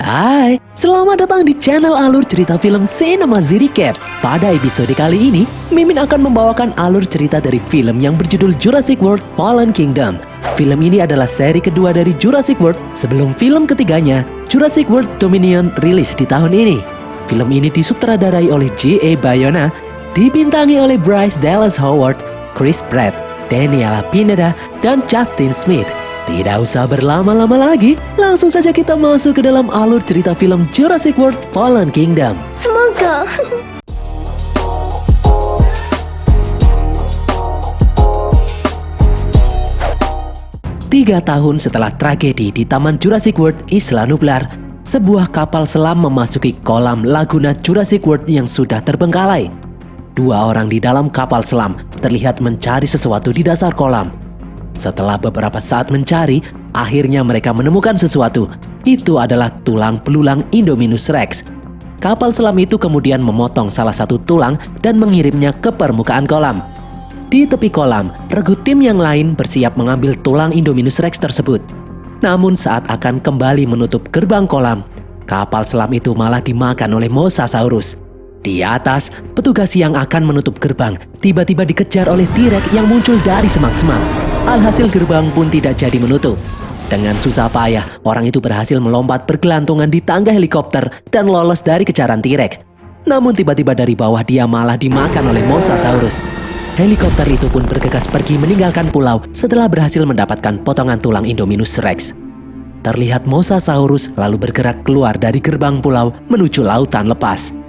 Hai, selamat datang di channel alur cerita film Cinema Recap. Pada episode kali ini, Mimin akan membawakan alur cerita dari film yang berjudul Jurassic World Fallen Kingdom. Film ini adalah seri kedua dari Jurassic World sebelum film ketiganya, Jurassic World Dominion, rilis di tahun ini. Film ini disutradarai oleh J.A. Bayona, dibintangi oleh Bryce Dallas Howard, Chris Pratt, Daniela Pineda, dan Justin Smith. Tidak usah berlama-lama lagi, langsung saja kita masuk ke dalam alur cerita film Jurassic World Fallen Kingdom. Semoga. Tiga tahun setelah tragedi di Taman Jurassic World Isla Nublar, sebuah kapal selam memasuki kolam Laguna Jurassic World yang sudah terbengkalai. Dua orang di dalam kapal selam terlihat mencari sesuatu di dasar kolam. Setelah beberapa saat mencari, akhirnya mereka menemukan sesuatu. Itu adalah tulang belulang Indominus Rex. Kapal selam itu kemudian memotong salah satu tulang dan mengirimnya ke permukaan kolam. Di tepi kolam, regu tim yang lain bersiap mengambil tulang Indominus Rex tersebut. Namun saat akan kembali menutup gerbang kolam, kapal selam itu malah dimakan oleh Mosasaurus. Di atas, petugas yang akan menutup gerbang tiba-tiba dikejar oleh T-Rex yang muncul dari semak-semak. Alhasil gerbang pun tidak jadi menutup. Dengan susah payah, orang itu berhasil melompat bergelantungan di tangga helikopter dan lolos dari kejaran T-Rex. Namun tiba-tiba dari bawah dia malah dimakan oleh Mosasaurus. Helikopter itu pun bergegas pergi meninggalkan pulau setelah berhasil mendapatkan potongan tulang Indominus Rex. Terlihat Mosasaurus lalu bergerak keluar dari gerbang pulau menuju lautan lepas.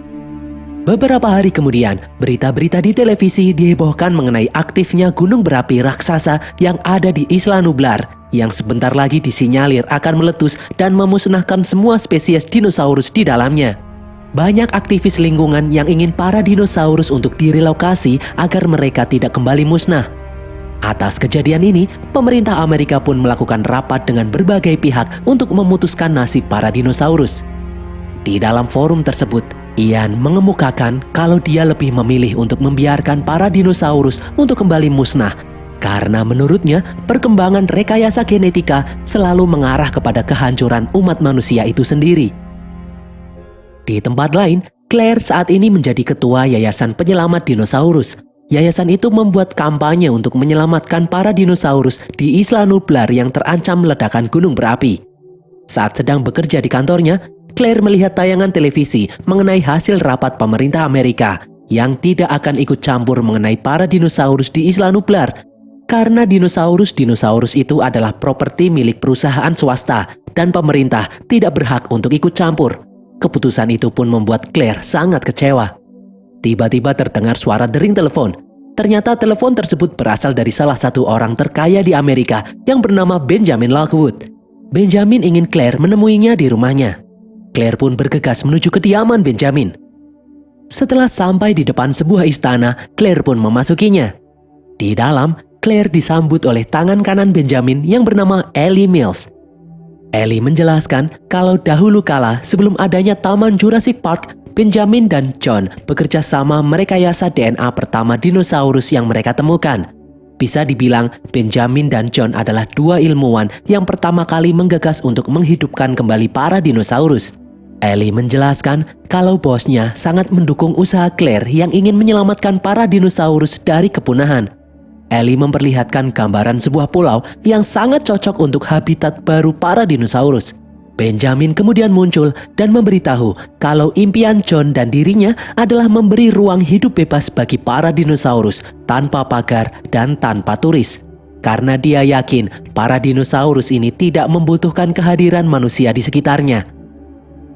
Beberapa hari kemudian, berita-berita di televisi dihebohkan mengenai aktifnya gunung berapi raksasa yang ada di Isla Nublar, yang sebentar lagi disinyalir akan meletus dan memusnahkan semua spesies dinosaurus di dalamnya. Banyak aktivis lingkungan yang ingin para dinosaurus untuk direlokasi agar mereka tidak kembali musnah. Atas kejadian ini, pemerintah Amerika pun melakukan rapat dengan berbagai pihak untuk memutuskan nasib para dinosaurus. Di dalam forum tersebut, Ian mengemukakan kalau dia lebih memilih untuk membiarkan para dinosaurus untuk kembali musnah karena menurutnya perkembangan rekayasa genetika selalu mengarah kepada kehancuran umat manusia itu sendiri. Di tempat lain, Claire saat ini menjadi ketua Yayasan Penyelamat Dinosaurus. Yayasan itu membuat kampanye untuk menyelamatkan para dinosaurus di Isla Nublar yang terancam ledakan gunung berapi. Saat sedang bekerja di kantornya, Claire melihat tayangan televisi mengenai hasil rapat pemerintah Amerika yang tidak akan ikut campur mengenai para dinosaurus di Isla Nublar karena dinosaurus itu adalah properti milik perusahaan swasta dan pemerintah tidak berhak untuk ikut campur. Keputusan itu pun membuat Claire sangat kecewa. Tiba-tiba terdengar suara dering telepon. Ternyata telepon tersebut berasal dari salah satu orang terkaya di Amerika yang bernama Benjamin Lockwood. Benjamin ingin Claire menemuinya di rumahnya. Claire pun bergegas menuju kediaman Benjamin. Setelah sampai di depan sebuah istana, Claire pun memasukinya. Di dalam, Claire disambut oleh tangan kanan Benjamin yang bernama Ellie Mills. Ellie menjelaskan kalau dahulu kala sebelum adanya Taman Jurassic Park, Benjamin dan John bekerja sama merekayasa DNA pertama dinosaurus yang mereka temukan. Bisa dibilang Benjamin dan John adalah dua ilmuwan yang pertama kali menggagas untuk menghidupkan kembali para dinosaurus. Ellie menjelaskan kalau bosnya sangat mendukung usaha Claire yang ingin menyelamatkan para dinosaurus dari kepunahan. Ellie memperlihatkan gambaran sebuah pulau yang sangat cocok untuk habitat baru para dinosaurus. Benjamin kemudian muncul dan memberitahu kalau impian John dan dirinya adalah memberi ruang hidup bebas bagi para dinosaurus tanpa pagar dan tanpa turis. Karena dia yakin para dinosaurus ini tidak membutuhkan kehadiran manusia di sekitarnya.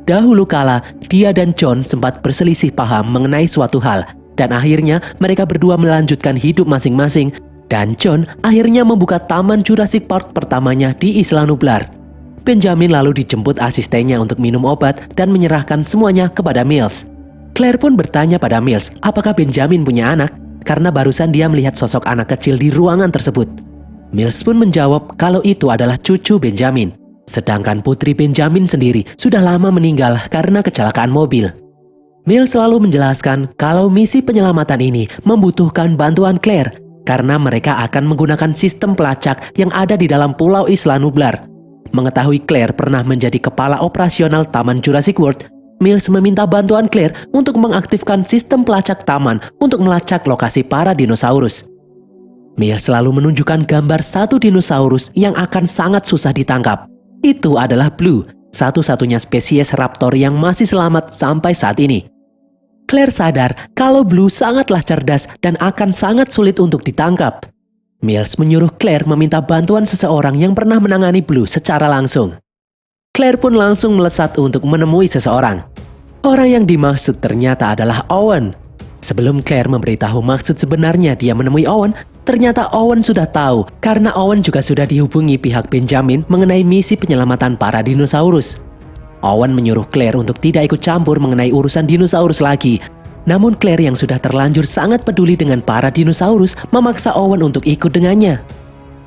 Dahulu kala, dia dan John sempat berselisih paham mengenai suatu hal, dan akhirnya mereka berdua melanjutkan hidup masing-masing, dan John akhirnya membuka Taman Jurassic Park pertamanya di Isla Nublar. Benjamin lalu dijemput asistennya untuk minum obat dan menyerahkan semuanya kepada Mills. Claire pun bertanya pada Mills apakah Benjamin punya anak, karena barusan dia melihat sosok anak kecil di ruangan tersebut. Mills pun menjawab kalau itu adalah cucu Benjamin. Sedangkan putri Benjamin sendiri sudah lama meninggal karena kecelakaan mobil. Mills selalu menjelaskan kalau misi penyelamatan ini membutuhkan bantuan Claire karena mereka akan menggunakan sistem pelacak yang ada di dalam pulau Isla Nublar. Mengetahui Claire pernah menjadi kepala operasional Taman Jurassic World, Mills meminta bantuan Claire untuk mengaktifkan sistem pelacak taman untuk melacak lokasi para dinosaurus. Mills selalu menunjukkan gambar satu dinosaurus yang akan sangat susah ditangkap. Itu adalah Blue, satu-satunya spesies raptor yang masih selamat sampai saat ini. Claire sadar kalau Blue sangatlah cerdas dan akan sangat sulit untuk ditangkap. Mills menyuruh Claire meminta bantuan seseorang yang pernah menangani Blue secara langsung. Claire pun langsung melesat untuk menemui seseorang. Orang yang dimaksud ternyata adalah Owen. Sebelum Claire memberitahu maksud sebenarnya dia menemui Owen, ternyata Owen sudah tahu karena Owen juga sudah dihubungi pihak Benjamin mengenai misi penyelamatan para dinosaurus. Owen menyuruh Claire untuk tidak ikut campur mengenai urusan dinosaurus lagi. Namun Claire yang sudah terlanjur sangat peduli dengan para dinosaurus memaksa Owen untuk ikut dengannya.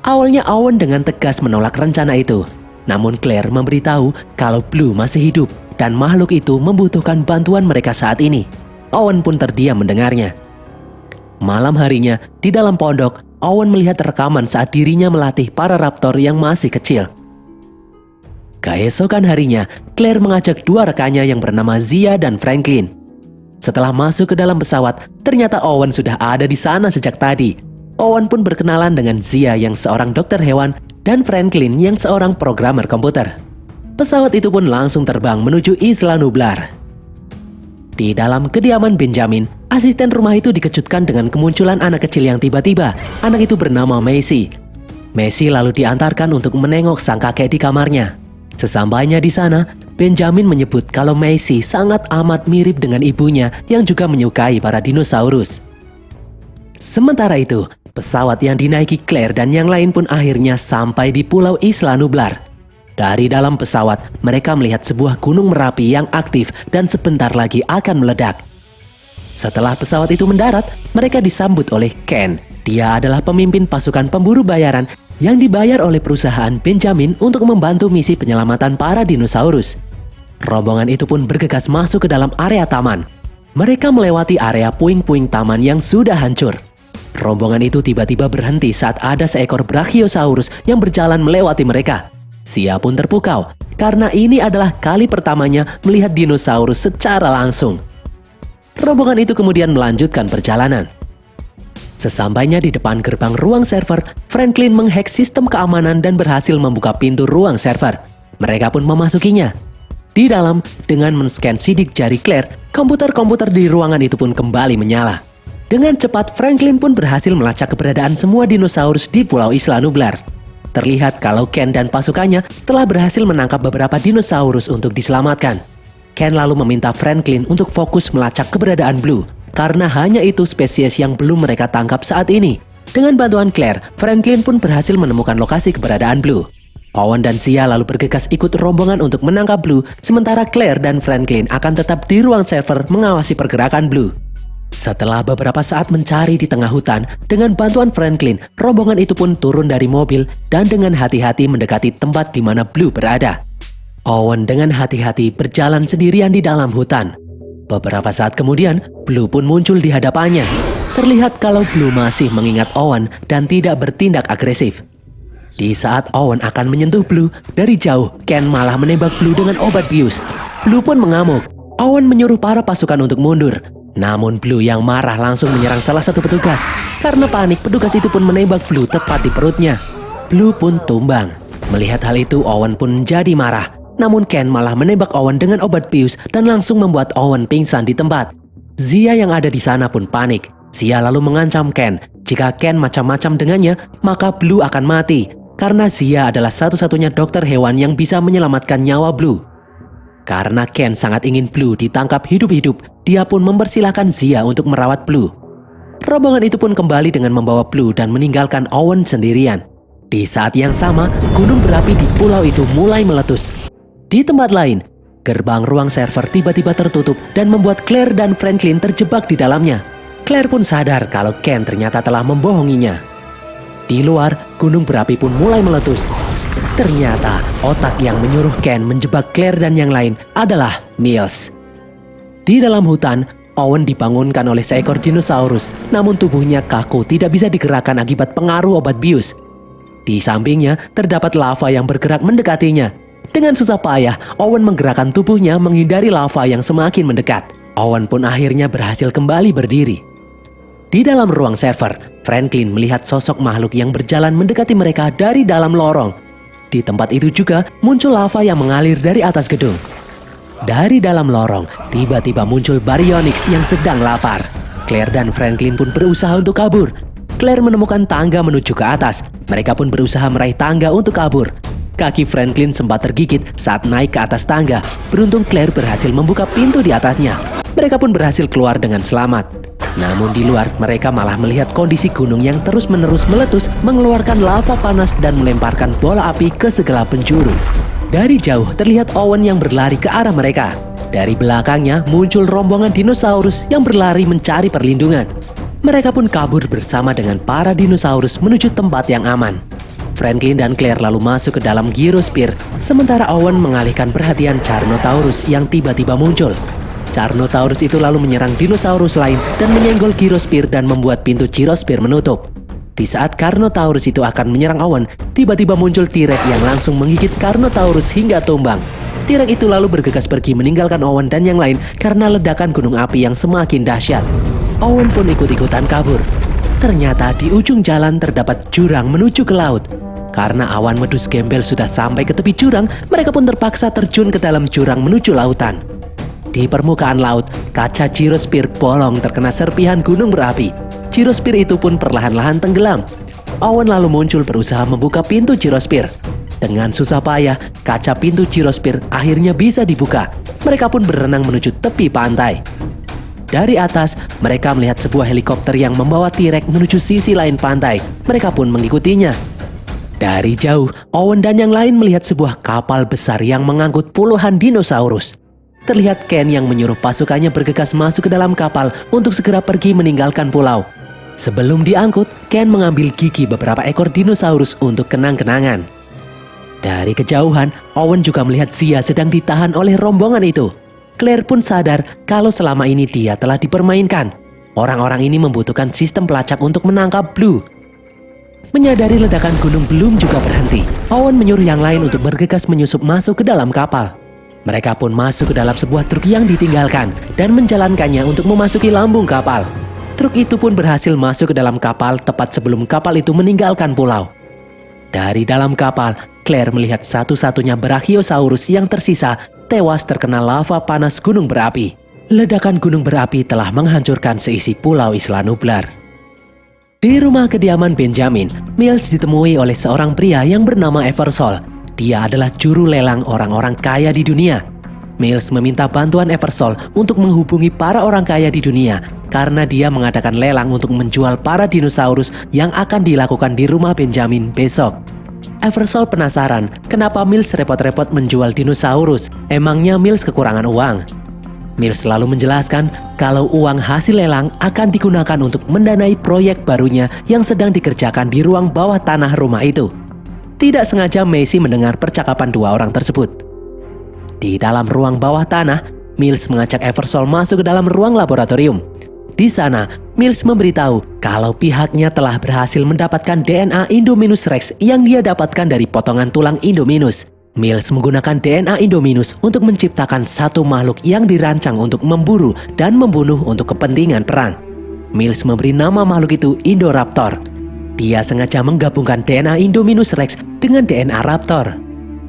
Awalnya Owen dengan tegas menolak rencana itu. Namun Claire memberitahu kalau Blue masih hidup dan makhluk itu membutuhkan bantuan mereka saat ini. Owen pun terdiam mendengarnya. Malam harinya, di dalam pondok, Owen melihat rekaman saat dirinya melatih para raptor yang masih kecil. Keesokan harinya, Claire mengajak dua rekannya yang bernama Zia dan Franklin. Setelah masuk ke dalam pesawat, ternyata Owen sudah ada di sana sejak tadi. Owen pun berkenalan dengan Zia yang seorang dokter hewan dan Franklin yang seorang programmer komputer. Pesawat itu pun langsung terbang menuju Isla Nublar. Di dalam kediaman Benjamin, asisten rumah itu dikejutkan dengan kemunculan anak kecil yang tiba-tiba. Anak itu bernama Macy. Macy lalu diantarkan untuk menengok sang kakek di kamarnya. Sesampainya di sana, Benjamin menyebut kalau Macy sangat amat mirip dengan ibunya yang juga menyukai para dinosaurus. Sementara itu, pesawat yang dinaiki Claire dan yang lain pun akhirnya sampai di Pulau Isla Nublar. Dari dalam pesawat, mereka melihat sebuah gunung Merapi yang aktif dan sebentar lagi akan meledak. Setelah pesawat itu mendarat, mereka disambut oleh Ken. Dia adalah pemimpin pasukan pemburu bayaran yang dibayar oleh perusahaan Benjamin untuk membantu misi penyelamatan para dinosaurus. Rombongan itu pun bergegas masuk ke dalam area taman. Mereka melewati area puing-puing taman yang sudah hancur. Rombongan itu tiba-tiba berhenti saat ada seekor Brachiosaurus yang berjalan melewati mereka. Zia pun terpukau, karena ini adalah kali pertamanya melihat dinosaurus secara langsung. Rombongan itu kemudian melanjutkan perjalanan. Sesampainya di depan gerbang ruang server, Franklin menghack sistem keamanan dan berhasil membuka pintu ruang server. Mereka pun memasukinya. Di dalam, dengan men-scan sidik jari Claire, komputer-komputer di ruangan itu pun kembali menyala. Dengan cepat, Franklin pun berhasil melacak keberadaan semua dinosaurus di Pulau Isla Nublar. Terlihat kalau Ken dan pasukannya telah berhasil menangkap beberapa dinosaurus untuk diselamatkan. Ken lalu meminta Franklin untuk fokus melacak keberadaan Blue, karena hanya itu spesies yang belum mereka tangkap saat ini. Dengan bantuan Claire, Franklin pun berhasil menemukan lokasi keberadaan Blue. Owen dan Zia lalu bergegas ikut rombongan untuk menangkap Blue, sementara Claire dan Franklin akan tetap di ruang server mengawasi pergerakan Blue. Setelah beberapa saat mencari di tengah hutan, dengan bantuan Franklin, rombongan itu pun turun dari mobil dan dengan hati-hati mendekati tempat di mana Blue berada. Owen dengan hati-hati berjalan sendirian di dalam hutan. Beberapa saat kemudian, Blue pun muncul di hadapannya. Terlihat kalau Blue masih mengingat Owen dan tidak bertindak agresif. Di saat Owen akan menyentuh Blue, dari jauh Ken malah menembak Blue dengan obat bius. Blue pun mengamuk. Owen menyuruh para pasukan untuk mundur. Namun Blue yang marah langsung menyerang salah satu petugas. Karena panik, petugas itu pun menembak Blue tepat di perutnya. Blue pun tumbang. Melihat hal itu, Owen pun menjadi marah. Namun Ken malah menembak Owen dengan obat bius dan langsung membuat Owen pingsan di tempat. Zia yang ada di sana pun panik. Zia lalu mengancam Ken. Jika Ken macam-macam dengannya, maka Blue akan mati. Karena Zia adalah satu-satunya dokter hewan yang bisa menyelamatkan nyawa Blue. Karena Ken sangat ingin Blue ditangkap hidup-hidup, dia pun mempersilahkan Zia untuk merawat Blue. Rombongan itu pun kembali dengan membawa Blue dan meninggalkan Owen sendirian. Di saat yang sama, gunung berapi di pulau itu mulai meletus. Di tempat lain, gerbang ruang server tiba-tiba tertutup dan membuat Claire dan Franklin terjebak di dalamnya. Claire pun sadar kalau Ken ternyata telah membohonginya. Di luar, gunung berapi pun mulai meletus. Ternyata otak yang menyuruh Ken menjebak Claire dan yang lain adalah Mills. Di dalam hutan, Owen dibangunkan oleh seekor dinosaurus, namun tubuhnya kaku tidak bisa digerakkan akibat pengaruh obat bius. Di sampingnya terdapat lava yang bergerak mendekatinya. Dengan susah payah, Owen menggerakkan tubuhnya menghindari lava yang semakin mendekat. Owen pun akhirnya berhasil kembali berdiri. Di dalam ruang server, Franklin melihat sosok makhluk yang berjalan mendekati mereka dari dalam lorong. Di tempat itu juga muncul lava yang mengalir dari atas gedung. Dari dalam lorong, tiba-tiba muncul Baryonyx yang sedang lapar. Claire dan Franklin pun berusaha untuk kabur. Claire menemukan tangga menuju ke atas. Mereka pun berusaha meraih tangga untuk kabur. Kaki Franklin sempat tergigit saat naik ke atas tangga. Beruntung Claire berhasil membuka pintu di atasnya. Mereka pun berhasil keluar dengan selamat. Namun di luar, mereka malah melihat kondisi gunung yang terus-menerus meletus, mengeluarkan lava panas dan melemparkan bola api ke segala penjuru. Dari jauh terlihat Owen yang berlari ke arah mereka. Dari belakangnya muncul rombongan dinosaurus yang berlari mencari perlindungan. Mereka pun kabur bersama dengan para dinosaurus menuju tempat yang aman. Franklin dan Claire lalu masuk ke dalam Gyrosphere, sementara Owen mengalihkan perhatian Carnotaurus yang tiba-tiba muncul. Carnotaurus itu lalu menyerang dinosaurus lain dan menyenggol Gyrosphere dan membuat pintu Gyrosphere menutup. Di saat Carnotaurus itu akan menyerang Owen, tiba-tiba muncul T-Rex yang langsung menggigit Carnotaurus hingga tumbang. T-Rex itu lalu bergegas pergi meninggalkan Owen dan yang lain karena ledakan gunung api yang semakin dahsyat. Owen pun ikut-ikutan kabur. Ternyata di ujung jalan terdapat jurang menuju ke laut. Karena awan medus gembel sudah sampai ke tepi jurang, mereka pun terpaksa terjun ke dalam jurang menuju lautan. Di permukaan laut, kaca Gyrosphere bolong terkena serpihan gunung berapi. Gyrosphere itu pun perlahan-lahan tenggelam. Owen lalu muncul berusaha membuka pintu Gyrosphere. Dengan susah payah, kaca pintu Gyrosphere akhirnya bisa dibuka. Mereka pun berenang menuju tepi pantai. Dari atas, mereka melihat sebuah helikopter yang membawa T-Rex menuju sisi lain pantai. Mereka pun mengikutinya. Dari jauh, Owen dan yang lain melihat sebuah kapal besar yang mengangkut puluhan dinosaurus. Terlihat Ken yang menyuruh pasukannya bergegas masuk ke dalam kapal untuk segera pergi meninggalkan pulau. Sebelum diangkut, Ken mengambil gigi beberapa ekor dinosaurus untuk kenang-kenangan. Dari kejauhan, Owen juga melihat Zia sedang ditahan oleh rombongan itu. Claire pun sadar kalau selama ini dia telah dipermainkan. Orang-orang ini membutuhkan sistem pelacak untuk menangkap Blue. Menyadari ledakan gunung belum juga berhenti, Owen menyuruh yang lain untuk bergegas menyusup masuk ke dalam kapal. Mereka pun masuk ke dalam sebuah truk yang ditinggalkan dan menjalankannya untuk memasuki lambung kapal. Truk itu pun berhasil masuk ke dalam kapal tepat sebelum kapal itu meninggalkan pulau. Dari dalam kapal, Claire melihat satu-satunya Brachiosaurus yang tersisa tewas terkena lava panas gunung berapi. Ledakan gunung berapi telah menghancurkan seisi pulau Isla Nublar. Di rumah kediaman Benjamin, Mills ditemui oleh seorang pria yang bernama Eversol. Dia adalah juru lelang orang-orang kaya di dunia. Mills meminta bantuan Eversol untuk menghubungi para orang kaya di dunia karena dia mengadakan lelang untuk menjual para dinosaurus yang akan dilakukan di rumah Benjamin besok. Eversol penasaran kenapa Mills repot-repot menjual dinosaurus. Emangnya Mills kekurangan uang? Mills selalu menjelaskan kalau uang hasil lelang akan digunakan untuk mendanai proyek barunya yang sedang dikerjakan di ruang bawah tanah rumah itu. Tidak sengaja Macy mendengar percakapan dua orang tersebut. Di dalam ruang bawah tanah, Mills mengajak Eversol masuk ke dalam ruang laboratorium. Di sana, Mills memberitahu kalau pihaknya telah berhasil mendapatkan DNA Indominus Rex yang dia dapatkan dari potongan tulang Indominus. Mills menggunakan DNA Indominus untuk menciptakan satu makhluk yang dirancang untuk memburu dan membunuh untuk kepentingan perang. Mills memberi nama makhluk itu Indoraptor. Dia sengaja menggabungkan DNA Indominus Rex dengan DNA Raptor.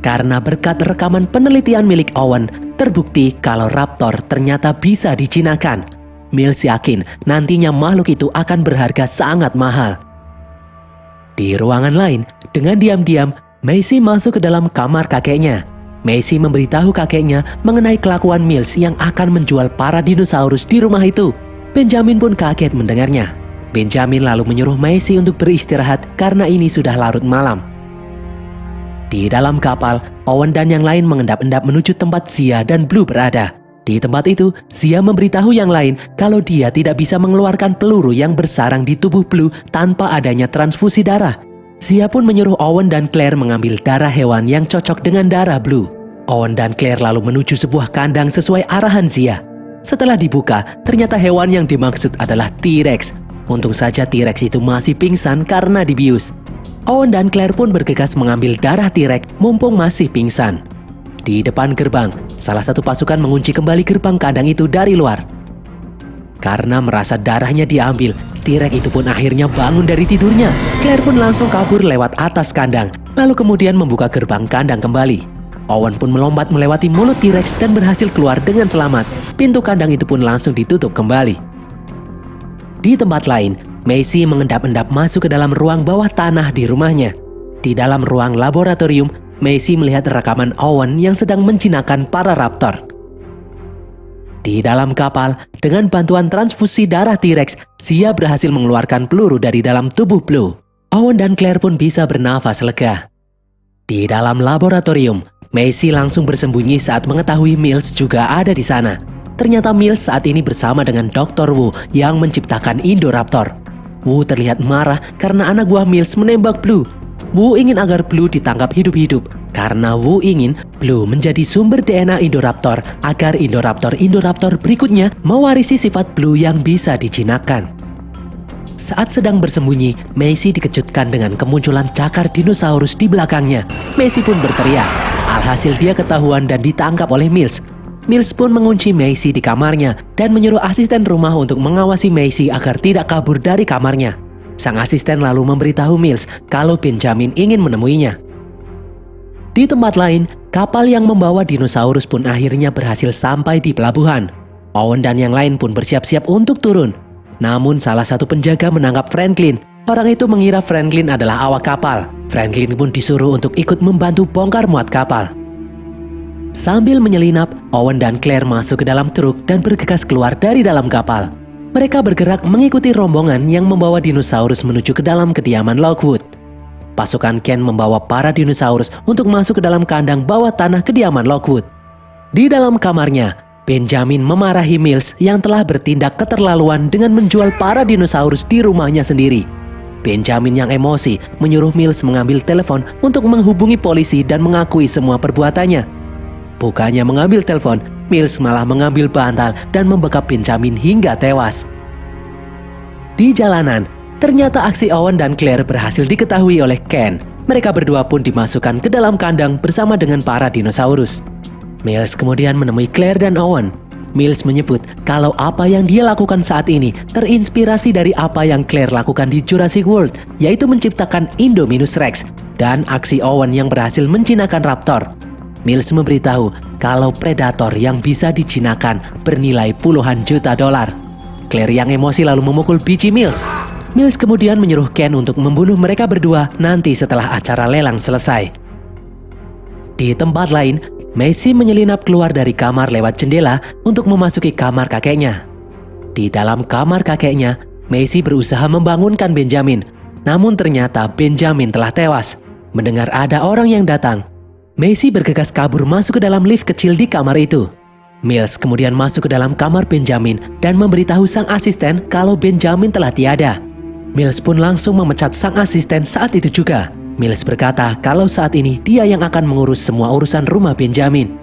Karena berkat rekaman penelitian milik Owen, terbukti kalau Raptor ternyata bisa dijinakan. Mills yakin nantinya makhluk itu akan berharga sangat mahal. Di ruangan lain, dengan diam-diam, Macy masuk ke dalam kamar kakeknya. Macy memberitahu kakeknya mengenai kelakuan Mills yang akan menjual para dinosaurus di rumah itu. Benjamin pun kaget mendengarnya. Benjamin lalu menyuruh Macy untuk beristirahat karena ini sudah larut malam. Di dalam kapal, Owen dan yang lain mengendap-endap menuju tempat Zia dan Blue berada. Di tempat itu, Zia memberitahu yang lain kalau dia tidak bisa mengeluarkan peluru yang bersarang di tubuh Blue tanpa adanya transfusi darah. Zia pun menyuruh Owen dan Claire mengambil darah hewan yang cocok dengan darah Blue. Owen dan Claire lalu menuju sebuah kandang sesuai arahan Zia. Setelah dibuka, ternyata hewan yang dimaksud adalah T-Rex. Untung saja T-Rex itu masih pingsan karena dibius. Owen dan Claire pun bergegas mengambil darah T-Rex mumpung masih pingsan. Di depan gerbang, salah satu pasukan mengunci kembali gerbang kandang itu dari luar. Karena merasa darahnya diambil, T-Rex itu pun akhirnya bangun dari tidurnya. Claire pun langsung kabur lewat atas kandang, lalu kemudian membuka gerbang kandang kembali. Owen pun melompat melewati mulut T-Rex dan berhasil keluar dengan selamat. Pintu kandang itu pun langsung ditutup kembali. Di tempat lain, Macy mengendap-endap masuk ke dalam ruang bawah tanah di rumahnya. Di dalam ruang laboratorium, Macy melihat rekaman Owen yang sedang menjinakkan para raptor. Di dalam kapal, dengan bantuan transfusi darah T-Rex, Zia berhasil mengeluarkan peluru dari dalam tubuh Blue. Owen dan Claire pun bisa bernafas lega. Di dalam laboratorium, Macy langsung bersembunyi saat mengetahui Mills juga ada di sana. Ternyata Mills saat ini bersama dengan Dr. Wu yang menciptakan Indoraptor. Wu terlihat marah karena anak buah Mills menembak Blue. Wu ingin agar Blue ditangkap hidup-hidup karena Wu ingin Blue menjadi sumber DNA Indoraptor agar Indoraptor berikutnya mewarisi sifat Blue yang bisa dijinakkan. Saat sedang bersembunyi, Macy dikejutkan dengan kemunculan cakar dinosaurus di belakangnya. Macy pun berteriak. Alhasil dia ketahuan dan ditangkap oleh Mills. Mills pun mengunci Macy di kamarnya dan menyuruh asisten rumah untuk mengawasi Macy agar tidak kabur dari kamarnya. Sang asisten lalu memberitahu Mills kalau Benjamin ingin menemuinya. Di tempat lain, kapal yang membawa dinosaurus pun akhirnya berhasil sampai di pelabuhan. Owen dan yang lain pun bersiap-siap untuk turun. Namun salah satu penjaga menangkap Franklin. Orang itu mengira Franklin adalah awak kapal. Franklin pun disuruh untuk ikut membantu bongkar muat kapal. Sambil menyelinap, Owen dan Claire masuk ke dalam truk dan bergegas keluar dari dalam kapal. Mereka bergerak mengikuti rombongan yang membawa dinosaurus menuju ke dalam kediaman Lockwood. Pasukan Ken membawa para dinosaurus untuk masuk ke dalam kandang bawah tanah kediaman Lockwood. Di dalam kamarnya, Benjamin memarahi Mills yang telah bertindak keterlaluan dengan menjual para dinosaurus di rumahnya sendiri. Benjamin yang emosi menyuruh Mills mengambil telepon untuk menghubungi polisi dan mengakui semua perbuatannya. Bukannya mengambil telepon, Mills malah mengambil bantal dan membekap Benjamin hingga tewas. Di jalanan, ternyata aksi Owen dan Claire berhasil diketahui oleh Ken. Mereka berdua pun dimasukkan ke dalam kandang bersama dengan para dinosaurus. Mills kemudian menemui Claire dan Owen. Mills menyebut kalau apa yang dia lakukan saat ini terinspirasi dari apa yang Claire lakukan di Jurassic World, yaitu menciptakan Indominus Rex, dan aksi Owen yang berhasil menjinakkan raptor. Mills memberitahu kalau predator yang bisa dijinakkan bernilai puluhan juta dolar. Claire yang emosi lalu memukul biji Mills. Mills kemudian menyuruh Ken untuk membunuh mereka berdua nanti setelah acara lelang selesai. Di tempat lain, Macy menyelinap keluar dari kamar lewat jendela untuk memasuki kamar kakeknya. Di dalam kamar kakeknya, Macy berusaha membangunkan Benjamin. Namun ternyata Benjamin telah tewas. Mendengar ada orang yang datang, Macy bergegas kabur masuk ke dalam lift kecil di kamar itu. Mills kemudian masuk ke dalam kamar Benjamin dan memberitahu sang asisten kalau Benjamin telah tiada. Mills pun langsung memecat sang asisten saat itu juga. Mills berkata kalau saat ini dia yang akan mengurus semua urusan rumah Benjamin.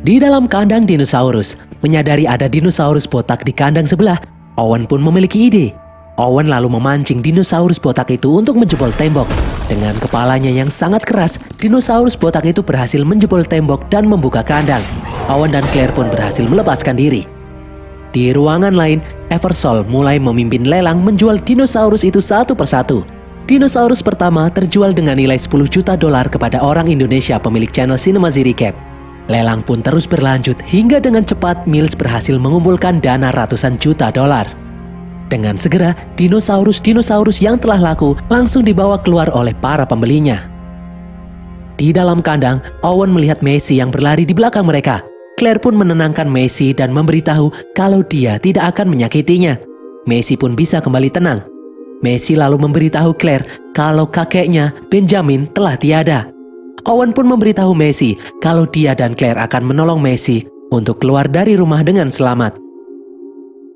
Di dalam kandang dinosaurus, menyadari ada dinosaurus botak di kandang sebelah, Owen pun memiliki ide. Owen lalu memancing dinosaurus botak itu untuk menjebol tembok. Dengan kepalanya yang sangat keras, dinosaurus botak itu berhasil menjebol tembok dan membuka kandang. Owen dan Claire pun berhasil melepaskan diri. Di ruangan lain, Eversole mulai memimpin lelang menjual dinosaurus itu satu persatu. Dinosaurus pertama terjual dengan nilai 10 juta dolar kepada orang Indonesia pemilik channel Cinemazy Recap. Lelang pun terus berlanjut hingga dengan cepat Mills berhasil mengumpulkan dana ratusan juta dolar. Dengan segera, dinosaurus-dinosaurus yang telah laku langsung dibawa keluar oleh para pembelinya. Di dalam kandang, Owen melihat Macy yang berlari di belakang mereka. Claire pun menenangkan Macy dan memberitahu kalau dia tidak akan menyakitinya. Macy pun bisa kembali tenang. Macy lalu memberitahu Claire kalau kakeknya, Benjamin, telah tiada. Owen pun memberitahu Macy kalau dia dan Claire akan menolong Macy untuk keluar dari rumah dengan selamat.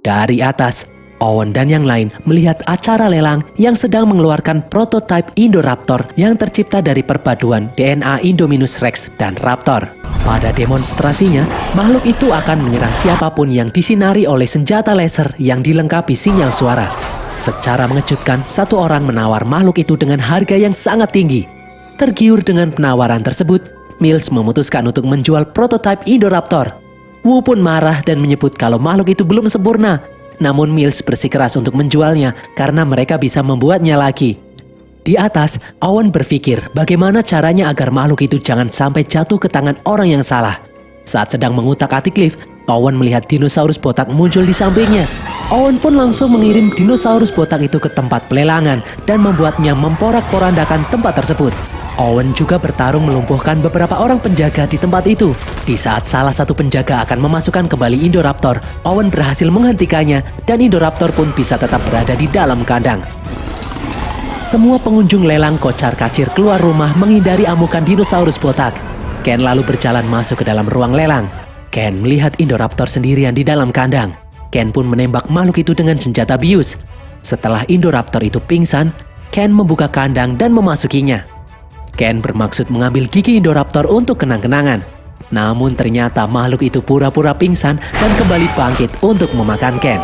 Dari atas, Owen dan yang lain melihat acara lelang yang sedang mengeluarkan prototipe Indoraptor yang tercipta dari perpaduan DNA Indominus Rex dan Raptor. Pada demonstrasinya, makhluk itu akan menyerang siapapun yang disinari oleh senjata laser yang dilengkapi sinyal suara. Secara mengejutkan, satu orang menawar makhluk itu dengan harga yang sangat tinggi. Tergiur dengan penawaran tersebut, Mills memutuskan untuk menjual prototipe Indoraptor. Wu pun marah dan menyebut kalau makhluk itu belum sempurna. Namun Mills bersikeras untuk menjualnya karena mereka bisa membuatnya lagi. Di atas, Owen berpikir bagaimana caranya agar makhluk itu jangan sampai jatuh ke tangan orang yang salah. Saat sedang mengutak-atik lift, Owen melihat dinosaurus botak muncul di sampingnya. Owen pun langsung mengirim dinosaurus botak itu ke tempat pelelangan dan membuatnya memporak-porandakan tempat tersebut. Owen juga bertarung melumpuhkan beberapa orang penjaga di tempat itu. Di saat salah satu penjaga akan memasukkan kembali Indoraptor, Owen berhasil menghentikannya dan Indoraptor pun bisa tetap berada di dalam kandang. Semua pengunjung lelang kocar-kacir keluar rumah menghindari amukan dinosaurus botak. Ken lalu berjalan masuk ke dalam ruang lelang. Ken melihat Indoraptor sendirian di dalam kandang. Ken pun menembak makhluk itu dengan senjata bius. Setelah Indoraptor itu pingsan, Ken membuka kandang dan memasukinya. Ken bermaksud mengambil gigi Indoraptor untuk kenang-kenangan. Namun ternyata makhluk itu pura-pura pingsan dan kembali bangkit untuk memakan Ken.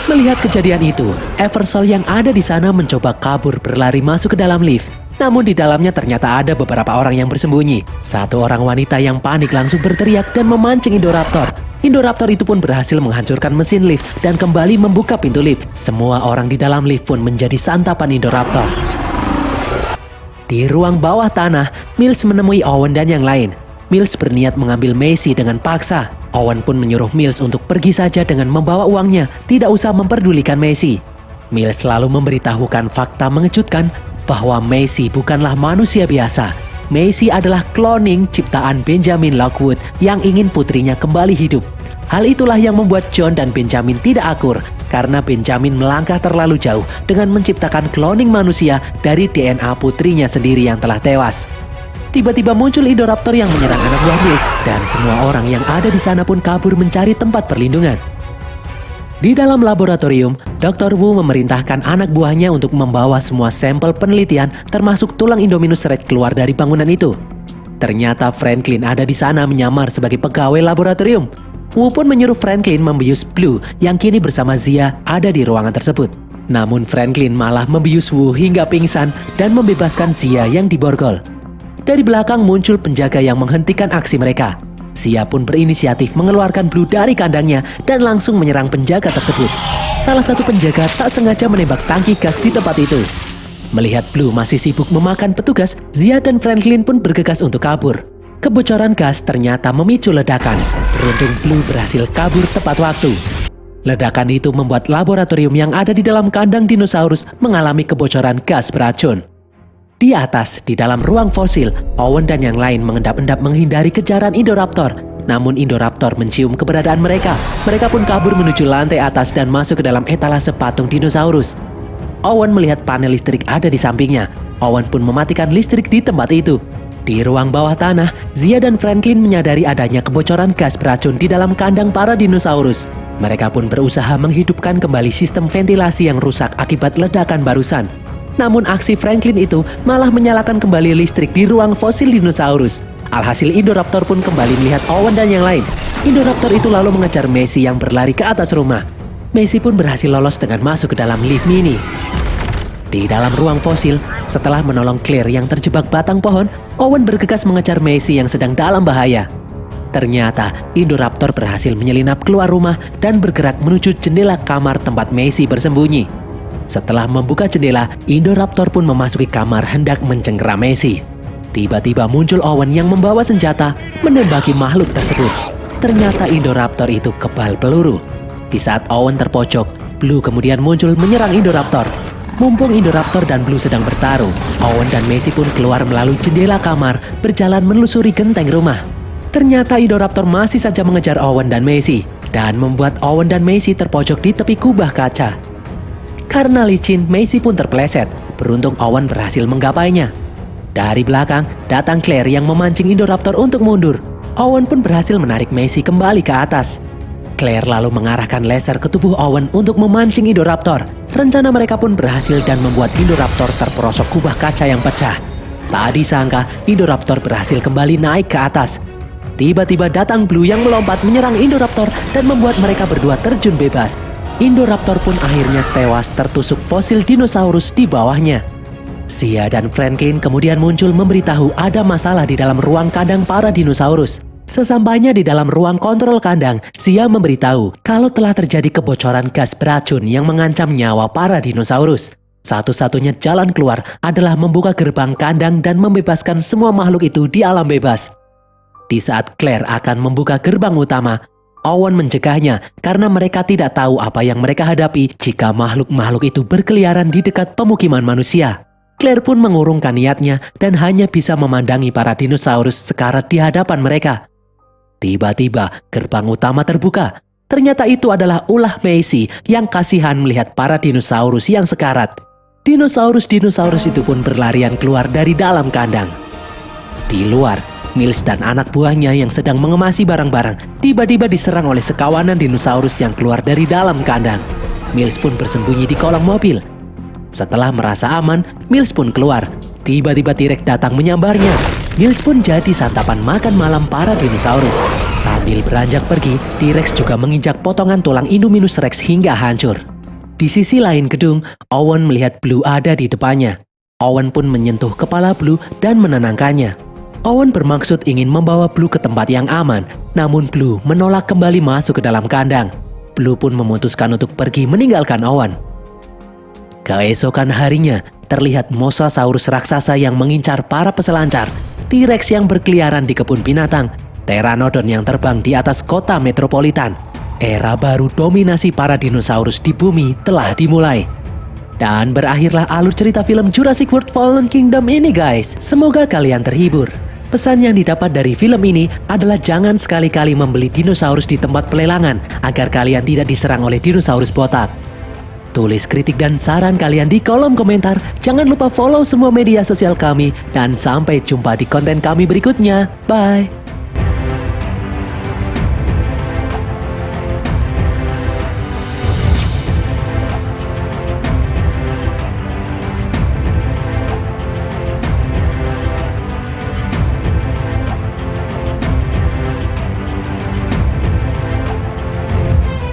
Melihat kejadian itu, Eversol yang ada di sana mencoba kabur berlari masuk ke dalam lift. Namun di dalamnya ternyata ada beberapa orang yang bersembunyi. Satu orang wanita yang panik langsung berteriak dan memancing Indoraptor. Indoraptor itu pun berhasil menghancurkan mesin lift dan kembali membuka pintu lift. Semua orang di dalam lift pun menjadi santapan Indoraptor. Di ruang bawah tanah, Mills menemui Owen dan yang lain. Mills berniat mengambil Macy dengan paksa. Owen pun menyuruh Mills untuk pergi saja dengan membawa uangnya, tidak usah memperdulikan Macy. Mills selalu memberitahukan fakta mengejutkan bahwa Macy bukanlah manusia biasa. Macy adalah cloning ciptaan Benjamin Lockwood yang ingin putrinya kembali hidup. Hal itulah yang membuat John dan Benjamin tidak akur, karena Benjamin melangkah terlalu jauh dengan menciptakan cloning manusia dari DNA putrinya sendiri yang telah tewas. Tiba-tiba muncul Indoraptor yang menyerang anak buah Mills dan semua orang yang ada di sana pun kabur mencari tempat perlindungan. Di dalam laboratorium, Dr. Wu memerintahkan anak buahnya untuk membawa semua sampel penelitian termasuk tulang Indominus Rex keluar dari bangunan itu. Ternyata Franklin ada di sana menyamar sebagai pegawai laboratorium. Wu pun menyuruh Franklin membius Blue yang kini bersama Zia ada di ruangan tersebut. Namun Franklin malah membius Wu hingga pingsan dan membebaskan Zia yang diborgol. Dari belakang muncul penjaga yang menghentikan aksi mereka. Zia pun berinisiatif mengeluarkan Blue dari kandangnya dan langsung menyerang penjaga tersebut. Salah satu penjaga tak sengaja menembak tangki gas di tempat itu. Melihat Blue masih sibuk memakan petugas, Zia dan Franklin pun bergegas untuk kabur. Kebocoran gas ternyata memicu ledakan. Beruntung Blue berhasil kabur tepat waktu. Ledakan itu membuat laboratorium yang ada di dalam kandang dinosaurus mengalami kebocoran gas beracun. Di atas, di dalam ruang fosil, Owen dan yang lain mengendap-endap menghindari kejaran Indoraptor. Namun Indoraptor mencium keberadaan mereka. Mereka pun kabur menuju lantai atas dan masuk ke dalam etalase patung dinosaurus. Owen melihat panel listrik ada di sampingnya. Owen pun mematikan listrik di tempat itu. Di ruang bawah tanah, Zia dan Franklin menyadari adanya kebocoran gas beracun di dalam kandang para dinosaurus. Mereka pun berusaha menghidupkan kembali sistem ventilasi yang rusak akibat ledakan barusan. Namun aksi Franklin itu malah menyalakan kembali listrik di ruang fosil dinosaurus. Alhasil Indoraptor pun kembali melihat Owen dan yang lain. Indoraptor itu lalu mengejar Macy yang berlari ke atas rumah. Macy pun berhasil lolos dengan masuk ke dalam lift mini. Di dalam ruang fosil, setelah menolong Claire yang terjebak batang pohon, Owen bergegas mengejar Macy yang sedang dalam bahaya. Ternyata Indoraptor berhasil menyelinap keluar rumah dan bergerak menuju jendela kamar tempat Macy bersembunyi. Setelah membuka jendela, Indoraptor pun memasuki kamar hendak mencengkeram Macy. Tiba-tiba muncul Owen yang membawa senjata menembaki makhluk tersebut. Ternyata Indoraptor itu kebal peluru. Di saat Owen terpojok, Blue kemudian muncul menyerang Indoraptor. Mumpung Indoraptor dan Blue sedang bertarung, Owen dan Macy pun keluar melalui jendela kamar berjalan menelusuri genteng rumah. Ternyata Indoraptor masih saja mengejar Owen dan Macy dan membuat Owen dan Macy terpojok di tepi kubah kaca. Karena licin, Macy pun terpeleset. Beruntung Owen berhasil menggapainya. Dari belakang, datang Claire yang memancing Indoraptor untuk mundur. Owen pun berhasil menarik Macy kembali ke atas. Claire lalu mengarahkan laser ke tubuh Owen untuk memancing Indoraptor. Rencana mereka pun berhasil dan membuat Indoraptor terperosok kubah kaca yang pecah. Tak disangka, Indoraptor berhasil kembali naik ke atas. Tiba-tiba datang Blue yang melompat menyerang Indoraptor dan membuat mereka berdua terjun bebas. Indoraptor pun akhirnya tewas tertusuk fosil dinosaurus di bawahnya. Sia dan Franklin kemudian muncul memberitahu ada masalah di dalam ruang kandang para dinosaurus. Sesampainya di dalam ruang kontrol kandang, Sia memberitahu kalau telah terjadi kebocoran gas beracun yang mengancam nyawa para dinosaurus. Satu-satunya jalan keluar adalah membuka gerbang kandang dan membebaskan semua makhluk itu di alam bebas. Di saat Claire akan membuka gerbang utama, Owen mencegahnya karena mereka tidak tahu apa yang mereka hadapi jika makhluk-makhluk itu berkeliaran di dekat pemukiman manusia. Claire pun mengurungkan niatnya dan hanya bisa memandangi para dinosaurus sekarat di hadapan mereka. Tiba-tiba gerbang utama terbuka. Ternyata itu adalah ulah Macy yang kasihan melihat para dinosaurus yang sekarat. Dinosaurus-dinosaurus itu pun berlarian keluar dari dalam kandang. Di luar, Mills dan anak buahnya yang sedang mengemasi barang-barang tiba-tiba diserang oleh sekawanan dinosaurus yang keluar dari dalam kandang. Mills pun bersembunyi di kolong mobil. Setelah merasa aman, Mills pun keluar. Tiba-tiba T-Rex datang menyambarnya. Mills pun jadi santapan makan malam para dinosaurus. Sambil beranjak pergi, T-Rex juga menginjak potongan tulang Indominus Rex hingga hancur. Di sisi lain gedung, Owen melihat Blue ada di depannya. Owen pun menyentuh kepala Blue dan menenangkannya. Owen bermaksud ingin membawa Blue ke tempat yang aman, namun Blue menolak kembali masuk ke dalam kandang. Blue pun memutuskan untuk pergi meninggalkan Owen. Keesokan harinya, terlihat Mosasaurus raksasa yang mengincar para peselancar, T-Rex yang berkeliaran di kebun binatang, Pteranodon yang terbang di atas kota metropolitan. Era baru dominasi para dinosaurus di bumi telah dimulai. Dan berakhirlah alur cerita film Jurassic World Fallen Kingdom ini guys. Semoga kalian terhibur. Pesan yang didapat dari film ini adalah jangan sekali-kali membeli dinosaurus di tempat pelelangan agar kalian tidak diserang oleh dinosaurus botak. Tulis kritik dan saran kalian di kolom komentar. Jangan lupa follow semua media sosial kami dan sampai jumpa di konten kami berikutnya. Bye.